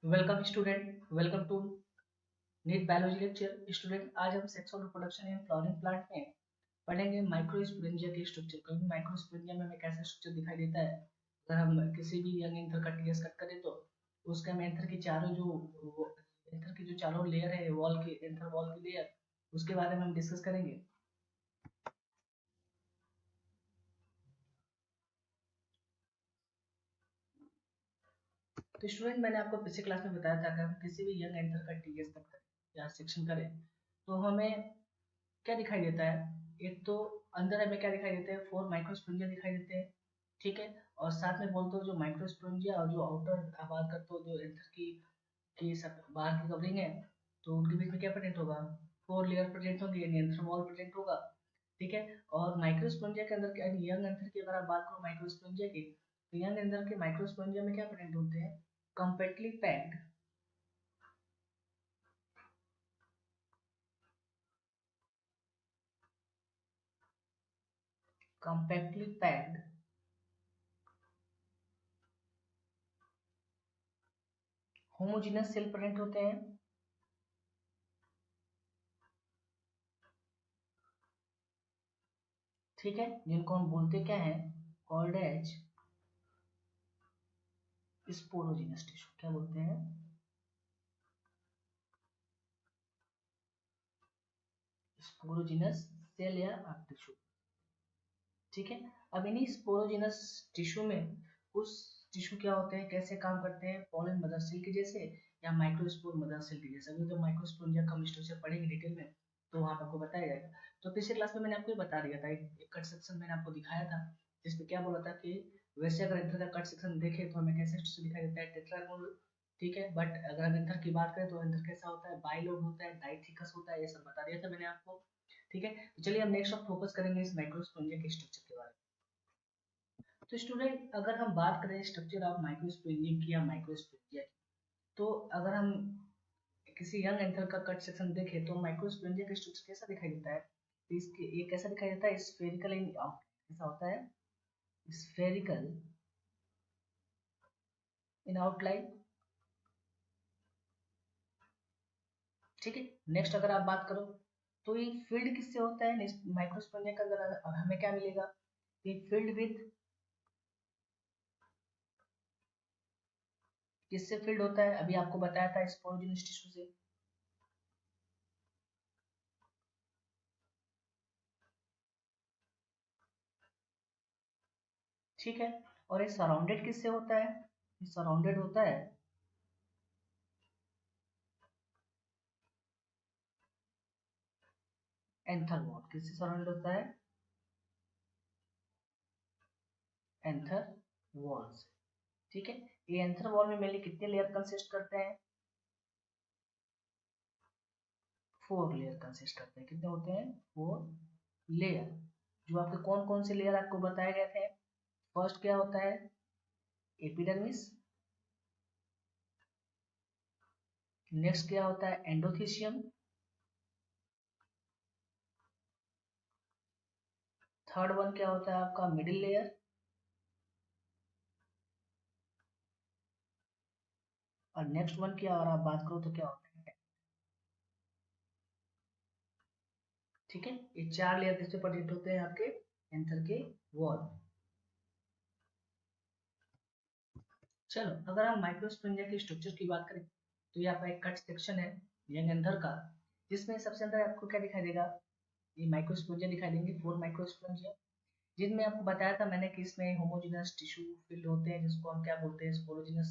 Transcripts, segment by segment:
Welcome student, welcome to NEET biology lecture. Student, आज हम sex of reproduction in flowering plant में पढ़ेंगे microsporangia के स्ट्रक्चर। क्योंकि माइक्रोस्पोरेंजिया में हमें कैसा स्ट्रक्चर दिखाई देता है, अगर हम किसी भी यंग एंथर का टीएस कट करें तो उसका हम एंथर की चारों लेयर है, वॉल की एंथर वॉल की लेयर, उसके बारे में हम डिस्कस करेंगे। तो स्टूडेंट, मैंने आपको पिछले क्लास में बताया था, अगर हम किसी भी यंग एंथर का टीएस कट करें या सेक्शन करें तो हमें क्या दिखाई देता है। एक तो अंदर हमें क्या दिखाई देते हैं, 4 माइक्रोस्पोरेंजिया दिखाई देते हैं, ठीक है। और साथ में बोलते हो जो माइक्रोस्पोरेंजिया और जो आउटर बात करते हो जो एंथर की सब बाहर की कवरिंग है, तो उनके बीच में क्या प्रेजेंट होगा, 4 लेयर प्रेजेंट होंगे, यानी एंथर वॉल प्रेजेंट होगा, ठीक है। और माइक्रोस्पोरेंजिया के अंदर क्या, यंग एंथर की अगर आप बात करो माइक्रोस्पोरेंजिया की, तो यंग एंथर के माइक्रोस्पोरेंजिया में क्या प्रेजेंट होते हैं, compactly packed, compactly packed homogenous cell present होते हैं, ठीक है, जिनको हम बोलते क्या है, कॉल्ड एज स्पोरोजिनस टिश्यू। क्या बोलते हैं, स्पोरोजिनस सेल या टिश्यू, ठीक है। अब इन्हीं स्पोरोजिनस टिश्यू में कुछ टिश्यू क्या होते हैं, कैसे काम करते हैं, पॉलन मदर सेल के जैसे या माइक्रोस्पोर मदर सेल के जैसे। अभी तो माइक्रोस्पोरेंजिया का हम स्ट्रक्चर पढ़ेंगे डिटेल में, तो वहां पर आपको बताया जाएगा। तो पिछले क्लास में मैंने आपको ये बता दिया था, एक कट सेक्शन मैंने आपको दिखाया था, जिसमें क्या बोला था कि वैसे अगर एंथर का कट सेक्शन देखें तो हमें कैसे स्ट्रक्चर दिखाई देता है, टेट्रागोनल, ठीक है। बट अगर हम एंथर की बात करें तो एंथर कैसा होता है, बाइलोब होता है, डाइथिकस होता है, ये सब बता दिया था मैंने आपको, ठीक है। तो चलिए हम नेक्स्ट अब फोकस करेंगे इस माइक्रोस्पोरेंजिया के स्ट्रक्चर के बारे में। तो स्टूडेंट, अगर हम बात करें स्ट्रक्चर ऑफ माइक्रोस्पोरेंजिया की या माइक्रोस्पोरेंजिया की, तो अगर हम किसी यंग एंथर का कट सेक्शन देखें तो माइक्रोस्पोरेंजिया का स्ट्रक्चर कैसा दिखाई देता है, तो इसके ये कैसा दिखाई देता है, स्फेरिकल इन आउटलाइन, कैसा होता है, स्फेरिकल इन आउटलाइन, ठीक है। नेक्स्ट अगर आप बात करो तो ये फील्ड किससे होता है, माइक्रोस्पोरेंजिया का अगर हमें क्या मिलेगा, ये फील्ड विद, किससे फील्ड होता है, अभी आपको बताया था स्पोरोजिनस टिश्यू से, ठीक है। और ये सराउंडेड किससे होता है, ये सराउंडेड होता है एंथर वॉल, किससे सराउंडेड होता है, एंथर वॉल से, ठीक है। ये एंथर वॉल में मेनली कितने लेयर कंसिस्ट करते हैं, 4 लेयर कंसिस्ट करते हैं। कितने होते हैं, 4 लेयर। जो आपके कौन कौन से लेयर आपको बताए गए थे, फर्स्ट क्या होता है, एपिडर्मिस, नेक्स्ट क्या होता है, एंडोथीशियम, थर्ड वन क्या होता है आपका, मिडिल लेयर, और नेक्स्ट वन की अगर आप बात करो तो क्या होता है, ठीक है। ये 4 लेयर किससे प्रेजेंट होते हैं आपके एंथर के वॉल। चलो, अगर हम माइक्रोस्पोरेंजिया के स्ट्रक्चर की बात करें तो ये आपका एक कट सेक्शन है यंग एंथर का, जिसमें सबसे अंदर आपको क्या दिखाई देगा, ये माइक्रोस्पोरेंजिया दिखाई देंगे, 4 माइक्रोस्पोरेंजिया, जिनमें आपको बताया था मैंने कि इसमें होमोजेनस टिश्यू फिल्ड होते हैं, जिसको हम क्या बोलते हैं, स्पोरोजिनस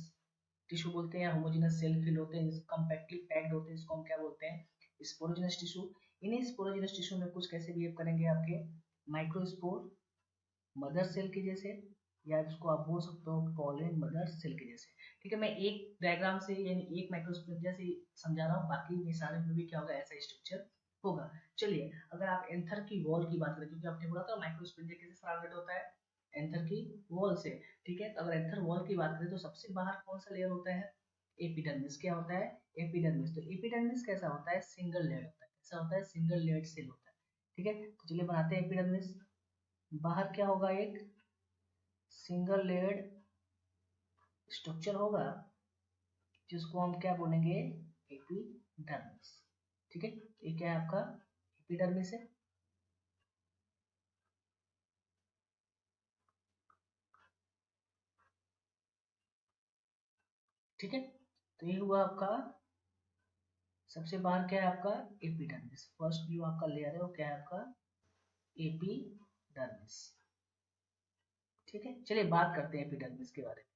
टिश्यू बोलते हैं, या होमोजेनस सेल फिल होते हैं, जिसको कंपैक्टली पैक्ड होते हैं, जिसको हम क्या बोलते हैं, स्पोरोजिनस टिश्यू। इन्हीं स्पोरोजिनस टिश्यू में कुछ कैसे बिहेव करेंगे आपके माइक्रोस्पोर मदर सेल के जैसे, या इसको आप बोल सकते हो पॉलन मदर सेल के जैसे, ठीक है। मैं एक डायग्राम से यानी एक माइक्रोस्पोरेंजिया से समझा रहा हूँ, बाकी ये सारे में भी क्या होगा, ऐसा स्ट्रक्चर होगा। चलिए, अगर आप एंथर की वॉल की बात करें, क्योंकि आपने बोला था माइक्रोस्पोरेंजिया कैसे सराउंडेड होता है, एंथर की वॉल से, ठीक है। तो अगर एंथर वॉल की बात करें तो सबसे बाहर कौन सा लेयर होता है, एपिडर्मिस। क्या होता है, एपिडर्मिस। तो एपिडर्मिस कैसा होता है, सिंगल लेयर होता है, कैसा होता है, सिंगल लेयर सेल होता है, ठीक है। तो चलिए बनाते हैं एपिडर्मिस। बाहर क्या होगा, एक सिंगल लेयर्ड स्ट्रक्चर होगा, जिसको हम क्या बोलेंगे, एपिडर्मिस। ठीक है, ये क्या है आपका एपिडर्मिस है। ठीक है, तो ये हुआ आपका सबसे बाहर क्या है आपका एपिडर्मिस। फर्स्ट जो आपका लेयर है वो क्या है आपका एपिडर्मिस। ठीक है, चलिए बात करते हैं एपिडर्मिस के बारे में।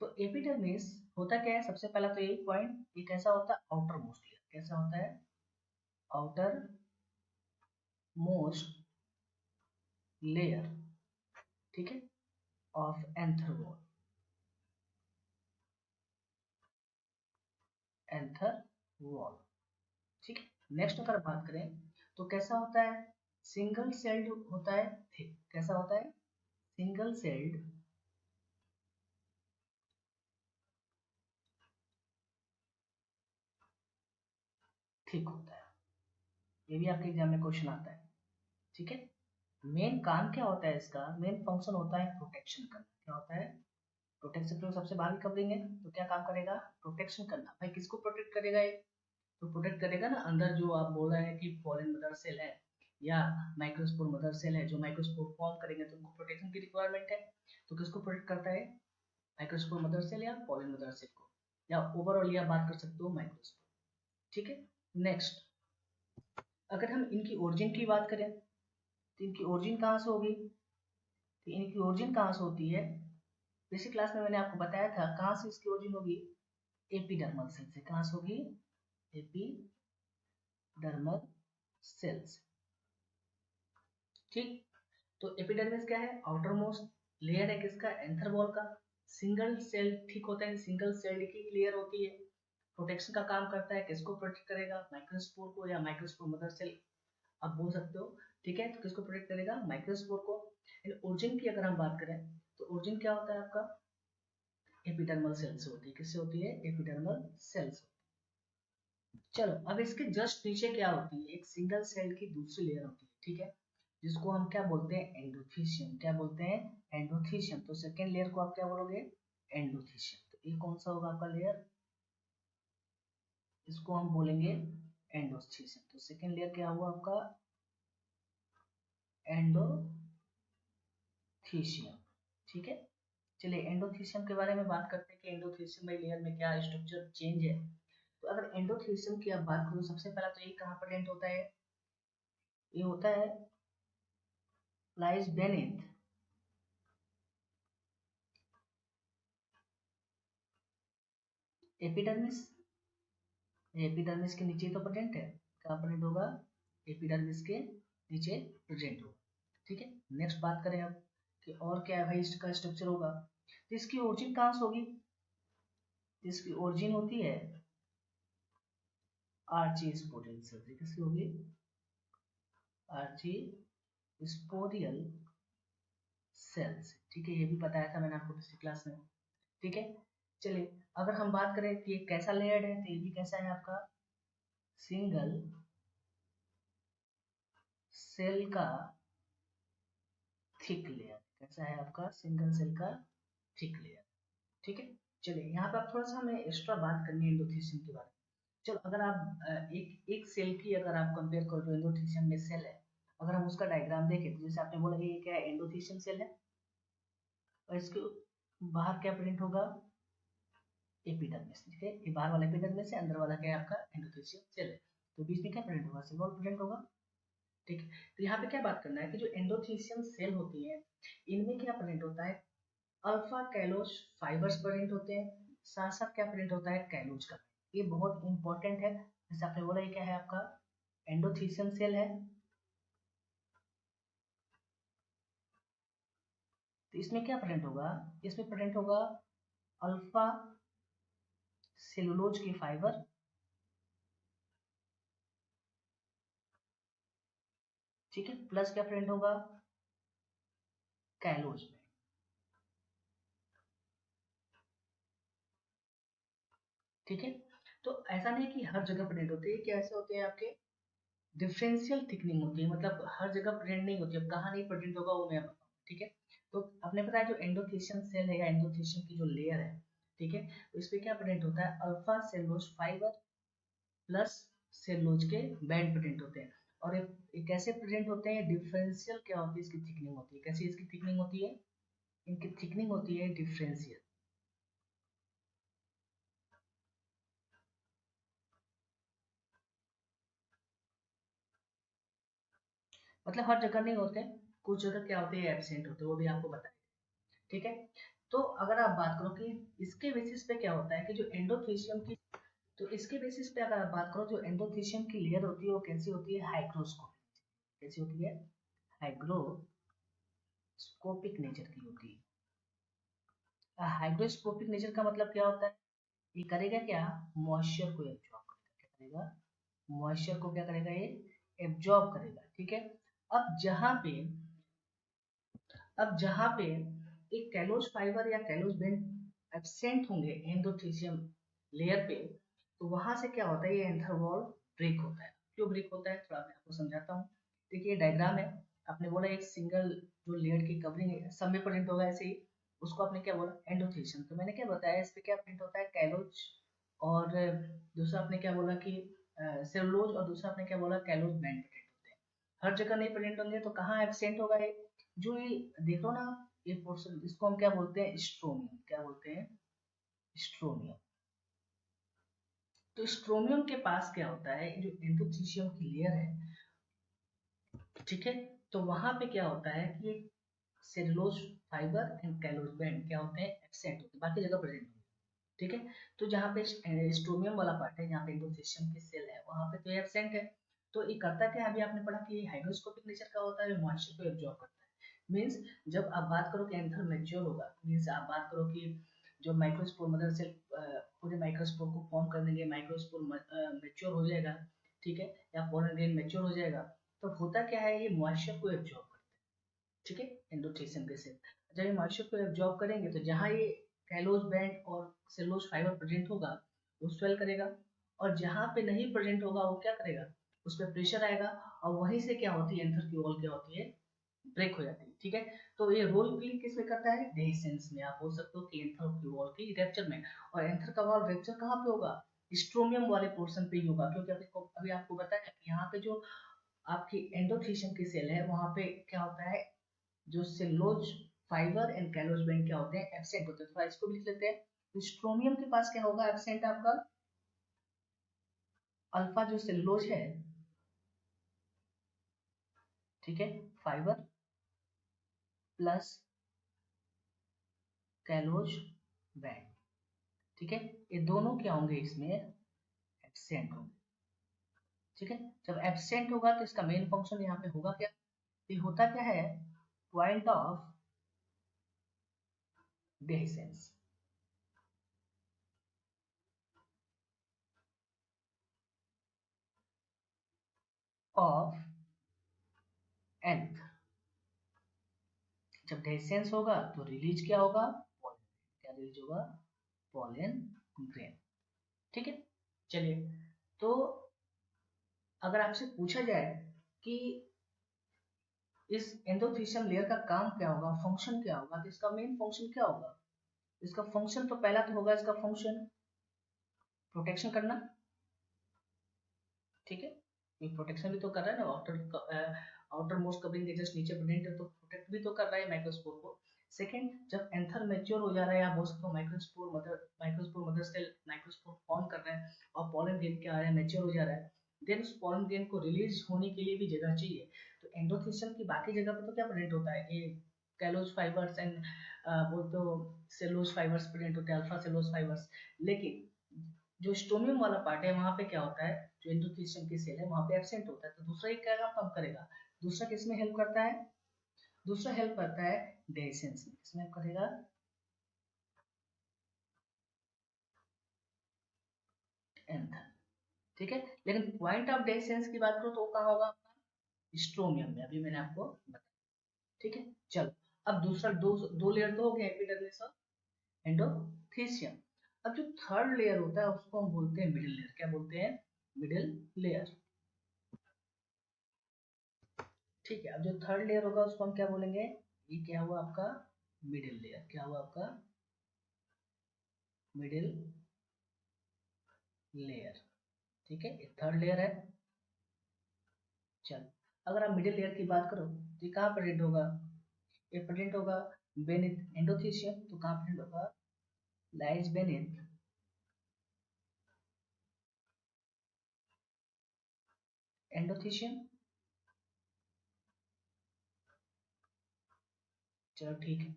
तो एपिडर्मिस होता क्या है, सबसे पहला तो यही पॉइंट, ये कैसा होता है आउटर मोस्ट लेयर। कैसा होता है आउटर मोस्ट लेयर। ठीक है, of anther wall, anther wall. ठीक है, नेक्स्ट अगर बात करें तो कैसा होता है, सिंगल सेल्ड होता है थिक। कैसा होता है सिंगल सेल्ड थिक होता है। ये भी आपके एग्जाम में क्वेश्चन आता है। ठीक है, मेन काम क्या होता है इसका, मेन फंक्शन होता है प्रोटेक्शन करना। क्या होता है प्रोटेक्शन, तो सबसे बाहर कब देंगे तो क्या काम करेगा प्रोटेक्शन करना। भाई किसको प्रोटेक्ट करेगा ये, तो प्रोटेक्ट करेगा ना अंदर जो आप बोल रहे हैं कि फॉरेन मदर सेल है या माइक्रोस्पोर मदर सेल है, जो माइक्रोस्पोर फॉर्म करेंगे तो उनको प्रोटेक्शन की रिक्वायरमेंट है। तो किसको प्रोटेक्ट करता है माइक्रोस्पोर मदर सेल या फॉरेन मदर सेल को, या ओवरऑल या बात कर सकते हो माइक्रोस्पोर। ठीक है, नेक्स्ट अगर हम इनकी ओरिजिन की बात करें तो इनकी ओरिजिन कहाँ से होगी, तो इनकी ओरिजिन कहाँ से होती है, पिछली क्लास में मैंने आपको बताया था कहाँ से इसकी ओरिजिन होगी, एपिडर्मल सेल से। कहाँ से होगी एपिडर्मल सेल्स। ठीक, तो एपिडर्मिस क्या है आउटर मोस्ट लेयर है किसका एंथर वॉल का। सिंगल सेल ठीक होता है, सिंगल सेल की लेयर होती है, प्रोटेक्शन का काम करता है। किसको प्रोटेक्ट करेगा माइक्रोस्पोर को या माइक्रोस्पोर मदर सेल आप बोल सकते हो। ठीक है, तो किसको प्रोटेक्ट करेगा माइक्रोस्पोर को। ओरिजिन की अगर हम बात करें तो ओरिजिन क्या होता है आपका एपिडर्मल सेल से होती है। किससे होती है एपिडर्मल सेल से। चलो अब इसके जस्ट नीचे क्या होती है, एक सिंगल सेल की दूसरी लेयर होती है। ठीक है, जिसको हम क्या बोलते हैं एंडोथीशियम। क्या बोलते हैं एंडोथीशियम। तो सेकेंड लेयर को आप क्या बोलोगे एंडोथीशियम। तो ये कौन सा होगा आपका लेयर, इसको हम बोलेंगे एंडोथीशियम। तो सेकेंड लेयर क्या हुआ आपका एंडोथीशियम। ठीक है, चलिए एंडोथीशियम के बारे में बात करते हैं कि एंडोथीशियम लेयर में क्या स्ट्रक्चर चेंज है। तो अगर एंडोथीशियम की आप बात करो सबसे पहला तो ये कहाँ प्रेजेंट होता है, ये होता है लाइज बेनेथ एपिडर्मिस। एपिडर्मिस के नीचे तो प्रेजेंट है, कहाँ प्रेजेंट होगा एपिडर्मिस के नीचे प्रेजेंट होगा। ठीक है, नेक्स्ट बात करें अब कि और क्या है भाई इसका स्ट्रक्चर होगा। तो इसकी ओरिजिन कहाँ से होगी, इसकी ओरिजिन होती है आर्चीस्पोरियल सेल से। किसकी होगी आर्चीस्पोरियल सेल से। ठीक है, ये भी बताया था मैंने आपको पिछली क्लास में। ठीक है, चलिए अगर हम बात करें कि ये कैसा लेयर्ड है तो ये भी कैसा है आपका सिंगल सेल का थिक लेयर। कैसा है आपका सिंगल सेल का थिक लेयर। ठीक है, चलिए यहाँ पे आप थोड़ा सा हमें एक्स्ट्रा बात करनी है एंडोथीशियम के बारे में। चलो अगर आप एक एक सेल की अगर आप कंपेयर करो जो एंडोथीशियम में सेल है, अगर हम उसका डायग्राम देखें तो जैसे आपने बोला कि ये क्या है एंडोथीशियम सेल है और इसके बाहर क्या प्रिंट होगा एपिडर्मिस। ठीक है, ये बाहर वाला एपिडर्मिस है, अंदर वाला क्या है आपका एंडोथीशियम सेल है। तो बीच में क्या प्रिंट होगा सेल वॉल प्रिंट होगा। ठीक है, तो यहाँ पे क्या बात करना है कि जो एंडोथीशियम सेल होती है इनमें क्या प्रिंट होता है अल्फा कैलोज फाइबर्स प्रेजेंट होते हैं, साथ साथ क्या प्रेजेंट होता है कैलोज का। ये बहुत इंपॉर्टेंट है। जैसे आपने बोला ये क्या है आपका एंडोथीशियम सेल है, तो इसमें क्या प्रेजेंट होगा, इसमें प्रेजेंट होगा अल्फा सेलुलोज की फाइबर। ठीक है, प्लस क्या प्रेजेंट होगा कैलोज में। ठीक है, तो ऐसा नहीं कि हर जगह प्रेजेंट होते हैं, क्या ऐसे होते हैं आपके डिफरेंशियल थिकनिंग होती है, मतलब हर जगह प्रेजेंट नहीं होती है। अब कहाँ नहीं प्रेजेंट होगा वो मैं बताऊँ। ठीक है, तो आपने बताया जो एंडोथीशियम सेल है या एंडोथीशियम की जो लेयर है ठीक है। तो इस पे क्या प्रेजेंट होता है, alpha cellulose fibre plus cellulose के बैंड प्रेजेंट होते हैं। और ये कैसे प्रेजेंट होते हैं, डिफरेंशियल क्या होती है इसकी थिकनिंग होती है। कैसी इसकी थिकनिंग होती है, इनकी थिकनिंग होती है डिफरेंशियल। मतलब हर जगह नहीं होते, कुछ जगह क्या होते हैं एब्सेंट होते हैं, वो भी आपको बताएं। ठीक है। तो अगर आप बात करो कि इसके बेसिस पे क्या होता है कि जो एंडोथेलियम की, तो इसके बेसिस पे अगर आप बात करो जो एंडोथेलियम की लेयर होती है वो कैसी होती है, हाइग्रोस्कोपिक। कैसी होती है, हाइग्रोस्कोपिक नेचर की होती है। हाइग्रोस्कोपिक नेचर का मतलब क्या होता है, ये करेगा क्या, मॉइस्चर को एब्जॉर्ब करेगा। क्या करेगा, मॉइस्चर को क्या करेगा, ये एब्जॉर्ब करेगा। ठीक है। अब जहां पे अब जहां पे एक कैलोज फाइबर या कैलोज बेंड एब्सेंट होंगे एंडोथेलियम लेयर पे, तो वहां से क्या होता है, ये एंथर वॉल ब्रेक होता है। क्यों ब्रेक होता है, थोड़ा मैं आपको समझाता हूँ। देखिए डायग्राम है, आपने बोला एक सिंगल जो लेयर की कवरिंग है सब में प्रिंट होगा ऐसे ही, उसको आपने क्या बोला, एंडोथेलियम। तो मैंने क्या बताया, इस पे क्या प्रिंट होता है, कैलोज, और दूसरा आपने क्या बोला कि सेलुलोज, और दूसरा आपने क्या बोला, कैलोज बैंड प्रिंट होते हैं। हर जगह नहीं प्रिंट होंगे तो कहाँ एब्सेंट होगा ये, जो ये देखो ना, ये पोर्शन, इसको हम क्या बोलते हैं, स्ट्रोमियम। क्या बोलते हैं, स्ट्रोमियम। तो स्ट्रोमियम के पास क्या होता है, जो एंडोथेलियम की लेयर है, ठीक है, तो वहां पे क्या होता है कि cellulose fibre and callose band क्या होते हैं, एब्सेंट होते हैं, बाकी जगह प्रेजेंट होते हैं। ठीक है। तो जहाँ पे स्ट्रोमियम वाला पार्ट है, जहाँ पे एंडोथेलियम की सेल है, वहां पे तो एब्सेंट है। तो ये करता क्या है, अभी आपने पढ़ा कि हाइग्रोस्कोपिक नेचर का होता है, मॉइस्चर को एब्जॉर्ब करता है। मींस जब आप बात करो कि एंथर मैच्योर होगा, मींस आप बात करो कि जो माइक्रोस्पोर मदर सेल पूरे माइक्रोस्पोर को फॉर्म कर देंगे, माइक्रोस्पोर मैच्योर हो जाएगा, ठीक है, या पोलन ग्रेन मैच्योर हो जाएगा, तो होता क्या है, ये मॉइस्चर को एब्जॉर्ब करता है। ठीक है, एंडोथेलियम के सेल जब ये मॉइस्चर को एब्जॉर्ब करेंगे, तो जहाँ ये कैलोज बैंड और सेलुलोज फाइबर प्रेजेंट होगा वो स्वेल करेगा, और जहाँ पे नहीं प्रेजेंट होगा वो क्या करेगा, उस पर प्रेशर आएगा, और वहीं से क्या होती है, एंथर की वॉल क्या होती है, ब्रेक हो जाती है। ठीक है। तो ये रोल प्ले किस में करता है, डेhiscence में। आप बोल सकते हो कि एंथर की वॉल की रैप्चर में। और एंथर का वॉल रैप्चर कहाँ पे होगा, स्ट्रोमियम वाले पोर्शन पे ही होगा, क्योंकि अभी आपको बताया कि यहाँ पे जो आपकी एंडोथेलियम की सेल है, वहां पे क्या होता है, जो cellulose fibre and callose band क्या होते हैं, एब्सेंट होते हैं। थोड़ा इसको भी लिख लेते हैं। तो स्ट्रोमियम के पास क्या होगा, एब्सेंट आपका अल्फा जो सेलुलोज है, ठीक है, फाइबर प्लस कैलोज बैंड। ठीक है, ये दोनों क्या होंगे, इसमें एब्सेंट होंगे। ठीक है। जब एब्सेंट होगा तो इसका मेन फंक्शन यहाँ पे होगा क्या, ये होता क्या है, point of dehiscence of nth। जब डेhiscence होगा तो रिलीज क्या होगा, pollen। क्या रिलीज होगा, पॉलन ग्रेन। ठीक है। चलिए, तो अगर आपसे पूछा जाए कि इस एंडोथेलियम लेयर का काम क्या होगा, फंक्शन क्या होगा, तो इसका मेन फंक्शन क्या होगा, इसका फंक्शन तो पहला तो होगा, इसका फंक्शन प्रोटेक्शन करना। ठीक है, ये प्रोटेक्शन भी तो कर रहा है ना, आउटर मोस्ट कवरिंग के जस्ट नीचे प्रेजेंट है, तो प्रोटेक्ट भी तो कर रहा है माइक्रोस्पोर को। सेकंड, जब एंथर मैच्योर हो जा रहा है, आप बोल सकते हो microspore mother cell microspore form कर रहा है, और पॉलन ग्रेन क्या आ रहा है, मैच्योर हो जा रहा है, देन उस पॉलन ग्रेन को रिलीज होने के लिए भी जगह चाहिए। तो एंडोथेलियम की बाकी जगह पे तो क्या प्रेजेंट होता है, ये कैलोज फाइबर्स एंड बोलते हो सेलुलोज फाइबर्स प्रेजेंट होते हैं, अल्फा सेलुलोज फाइबर्स। लेकिन जो स्टोमियम वाला पार्ट है, वहां पे क्या होता है, जो एंडोथेलियम की सेल है वहां पे एब्सेंट होता है। तो दूसरा एक क्या काम करेगा, दूसरा किसमें हेल्प करता है, दूसरा हेल्प करता है डेhiscence में। किसमें हेल्प करेगा, एंथर। ठीक है। लेकिन पॉइंट ऑफ डेhiscence की बात करो तो वो कहाँ होगा, स्ट्रोमियम में, अभी मैंने आपको बताया। ठीक है। चलो, अब दूसरा दो लेयर तो हो गया, एपिडर्मिस और एंडोथेलियम। अब जो थर्ड लेयर होता है उसको हम बोलते हैं मिडिल लेयर। क्या बोलते हैं, मिडिल लेयर। ठीक है। अब जो थर्ड लेयर होगा उसको हम क्या बोलेंगे, ये क्या हुआ आपका, मिडिल लेयर। क्या हुआ आपका, मिडिल लेयर, ठीक है, ये थर्ड लेयर है। चलो, अगर आप मिडिल लेयर की बात करो तो ये कहाँ प्रेजेंट होगा, ये प्रेजेंट होगा बेनिथ एंडोथीशियम, तो कहाँ प्रेजेंट होगा, लाइज बेनिथ एंडोथीशियम। चलो ठीक है,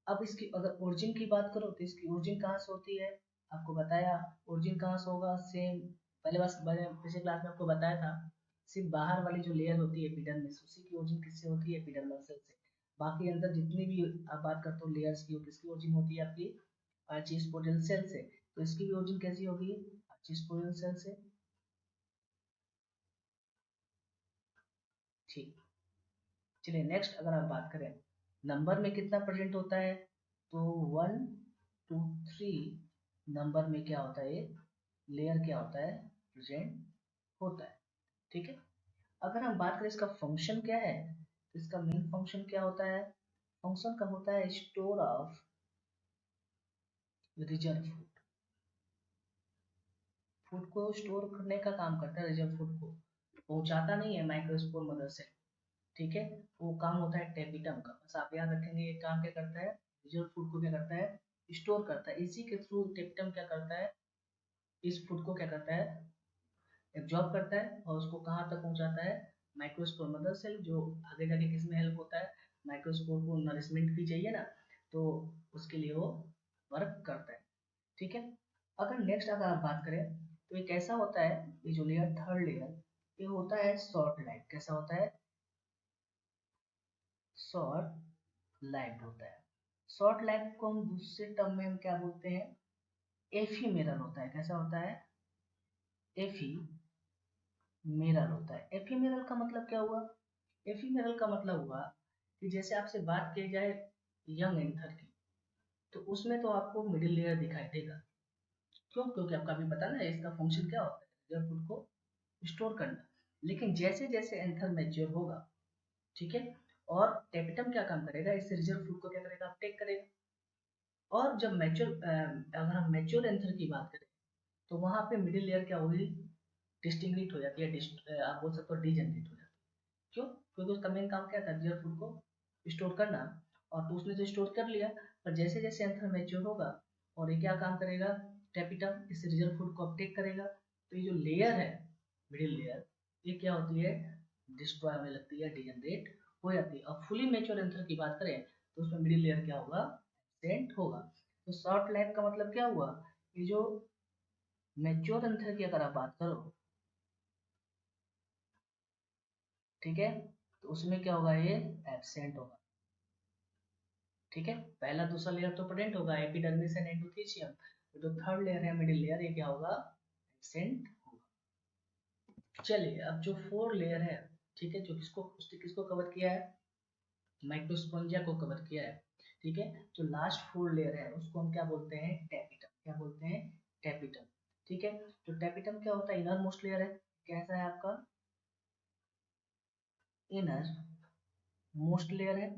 अब इसकी अगर ओरिजिन की बात करो तो इसकी ओरिजिन कहाँ से होती है, आपको बताया ओरिजिन कहाँ से होगा, सेम पहले बस पिछले क्लास में आपको बताया था, सिर्फ बाहर वाली जो लेयर होती है एपिडर्मिस, उसी की ओरिजिन किससे होती है, एपिडर्मल सेल से। बाकी अंदर जितनी भी आप बात करते हो लेयर्स की, किसकी ओरिजिन होती है, आपकी आर्चिस्पोडियल सेल से। तो इसकी भी ओरिजिन कैसी होगी, आर्चिस्पोडियल सेल से। ठीक, चलिए नेक्स्ट अगर आप बात करें नंबर में कितना प्रेजेंट होता है, तो 1 2 3 नंबर में क्या होता है, लेयर क्या होता है, प्रेजेंट होता है। ठीक है, अगर हम बात करें इसका फंक्शन क्या है, तो इसका मेन फंक्शन क्या होता है, फंक्शन का होता है store of reserve food, food को स्टोर करने का काम करता है, रिजर्व फूड को पहुंचाता नहीं है माइक्रोस्पोर मदद से। ठीक है, वो काम होता है टेपिटम का, बस आप याद रखेंगे ये काम क्या करता है, रिजर्व फूड को क्या करता है, स्टोर करता है, इसी के थ्रू टेपिटम क्या करता है, इस फूड को क्या करता है, एब्जॉर्ब करता है और उसको कहाँ तक पहुंचाता है, माइक्रोस्पोर मदर सेल, जो आगे जाके किस में हेल्प होता है, माइक्रोस्पोर को नरिशमेंट भी चाहिए ना, तो उसके लिए वो वर्क करता है। ठीक है, अगर नेक्स्ट अगर आप बात करें तो ये कैसा होता है, ये जो लेयर थर्ड लेयर, ये होता है शॉर्ट लाइफ, कैसा होता है, शॉर्ट लाइफ होता है। शॉर्ट लाइफ को हम दूसरे टर्म में हम क्या बोलते हैं, एफीमेरल होता है, कैसा होता है, एफीमेरल होता है। एफीमेरल का मतलब क्या हुआ, एफीमेरल का मतलब हुआ कि जैसे आपसे बात की जाए यंग एंथर की, तो उसमें तो आपको मिडिल लेयर दिखाई देगा, क्यों, क्योंकि आपका अभी पता ना इसका फंक्शन क्या होता है, रिजर्व फूड को स्टोर करना। लेकिन जैसे जैसे एंथर मैच्योर होगा, ठीक है, और टेपिटम क्या काम करेगा, इस रिजर्व फूड को क्या करेगा, अपटेक करेगा। और जब मैच्योर अगर हम मैच्योर एंथर की बात करें तो वहां पे मिडिल लेयर क्या होगी, डिस्टिंग्विट हो जाती है, आप बोल सकते हो डिजेनरेट हो जाती है। क्यों, क्योंकि उसका मेन काम क्या था, रिजर्व फूड को स्टोर करना, और तो उसने तो स्टोर कर लिया, पर जैसे जैसे एंथर मैच्योर होगा और ये क्या काम करेगा, टेपिटम इस रिजर्व फूड को अपटेक करेगा, तो ये जो लेयर है मिडिल लेयर, ये क्या होती है, डिस्ट्रॉय होने लगती है, डिजेनरेट हो जाती है। और फुली मैच्योर एंथर की बात करें तो उसमें मिडिल लेयर क्या होगा, एब्सेंट होगा। तो शॉर्ट लाइफ का मतलब क्या हुआ, ये जो मैच्योर एंथर की अगर आप बात करो, ठीक है, तो उसमें क्या होगा, ये एब्सेंट होगा। ठीक है, पहला दूसरा लेयर तो प्रेजेंट होगा, एपिडर्मिस एंड एंडोथेलियम, तो जो थर्ड लेयर है मिडिल लेयर, ये क्या होगा, एब्सेंट होगा। चलिए अब जो फोर लेयर है, ठीक है, जो किसको उसने किसको कवर किया है, माइक्रोस्पोंजिया को कवर किया है। ठीक है, जो लास्ट फोर लेयर है उसको हम क्या बोलते हैं, टेपिटम, क्या बोलते हैं, टेपिटम। ठीक है, तो टेपिटम क्या होता है, इनर मोस्ट लेयर है, कैसा है आपका, इनर मोस्ट लेयर है।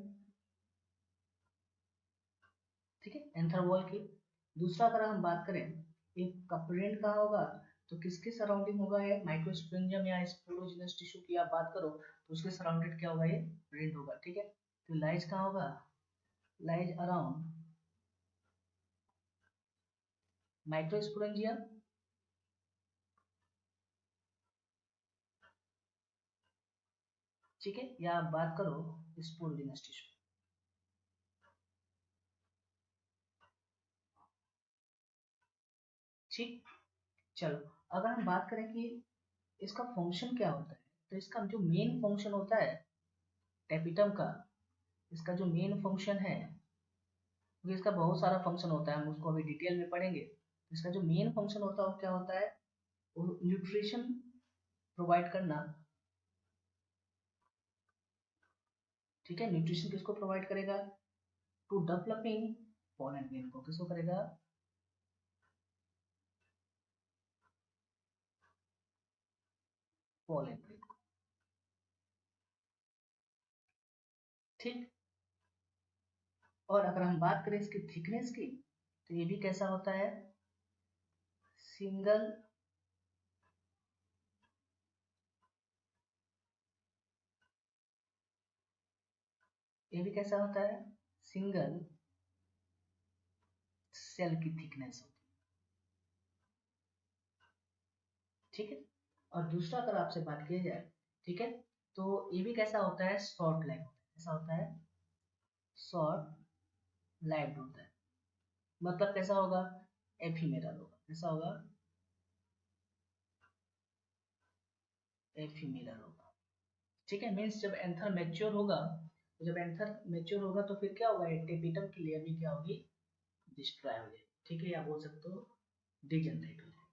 ठीक है, एंथर वॉल की। दूसरा अगर हम बात करें एक कपरेंट कहाँ होगा, तो किसके सराउंडिंग होगा, ये माइक्रोस्पोंजियम या स्पोरोजिनस टिश्यू की आप बात करो तो उसके सराउंडेड क्या होगा, ये प्रेजेंट होगा। ठीक है, तो लाइज कहाँ होगा, लाइज अराउंड माइक्रोस्पोरेंजियम। ठीक है, या आप बात करो स्पोरोजिनस टिश्यू। ठीक, चलो, अगर हम बात करें कि इसका फंक्शन क्या होता है, तो इसका जो मेन फंक्शन होता है टेपिटम का, इसका जो मेन फंक्शन है, क्योंकि इसका बहुत सारा फंक्शन होता है, हम उसको अभी डिटेल में पढ़ेंगे। इसका जो मेन फंक्शन होता है वो क्या होता है, वो न्यूट्रिशन प्रोवाइड करना। ठीक है, न्यूट्रिशन किसको प्रोवाइड करेगा, टू डेवलपिंग पॉलन ग्रेन को, किसको करेगा, पॉलन ग्रेन को। ठीक, और अगर हम बात करें इसकी थिकनेस की, तो ये भी कैसा होता है, सिंगल ये भी कैसा होता है, सिंगल सेल की थिकनेस होती है, ठीक है। और दूसरा अगर आपसे बात किया जाए, ठीक है, तो ये भी कैसा होता है, शॉर्ट लाइफ होता है, कैसा होता है, शॉर्ट लाइफ होता है। मतलब कैसा होगा, एफीमेरल होगा, कैसा होगा, एफीमेरल होगा, ठीक है। मीन्स जब एंथर मैच्योर होगा, तो जब एंथर मैच्योर होगा तो फिर क्या होगा, एपिटम की लेयर भी क्या होगी, डिस्ट्रॉय हो जाएगी, ठीक है, या बोल सकते हो डिजनरेट हो जाएगी,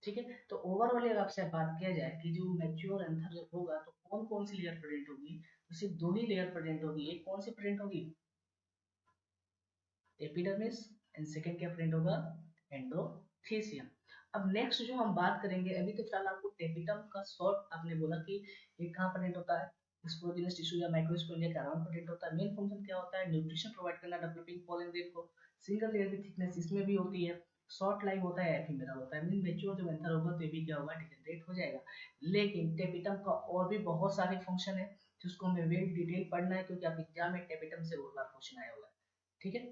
ठीक है। तो ओवरऑल अगर आपसे बात किया जाए कि जो मैच्योर एंथर जब होगा तो कौन कौन सी लेयर प्रेजेंट होगी, तो सिर्फ दो ही लेयर प्रेजेंट होगी, एक कौन सी प्रेजेंट होगी, एपिडर्मिस, एंड सेकंड क्या प्रेजेंट होगा, एंडोथेसियम। अब नेक्स्ट जो हम बात करेंगे, अभी तो फिलहाल आपको टेपिटम का शॉर्ट आपने बोला कि ये कहाँ प्रेजेंट होता है, स्पोरोजिनस टिश्यू या माइक्रोस्पोरेंजिया के अराउंड प्रेजेंट होता है। मेन फंक्शन क्या होता है, न्यूट्रिशन प्रोवाइड करना डेवलपिंग पॉलन ग्रेन को। सिंगल लेयर की थिकनेस इसमें भी होती है, शॉर्ट लाइफ होता है, एफिमेरा होता है। मीन मैच्योर जब एंथर होगा तो ये भी क्या होगा, डिजनरेट हो जाएगा। लेकिन टेपिटम का और भी बहुत सारे फंक्शन है जिसको हमें वेल डिटेल पढ़ना है, क्योंकि आप एग्जाम में टेपिटम से बहुत बार क्वेश्चन आया होगा, ठीक है।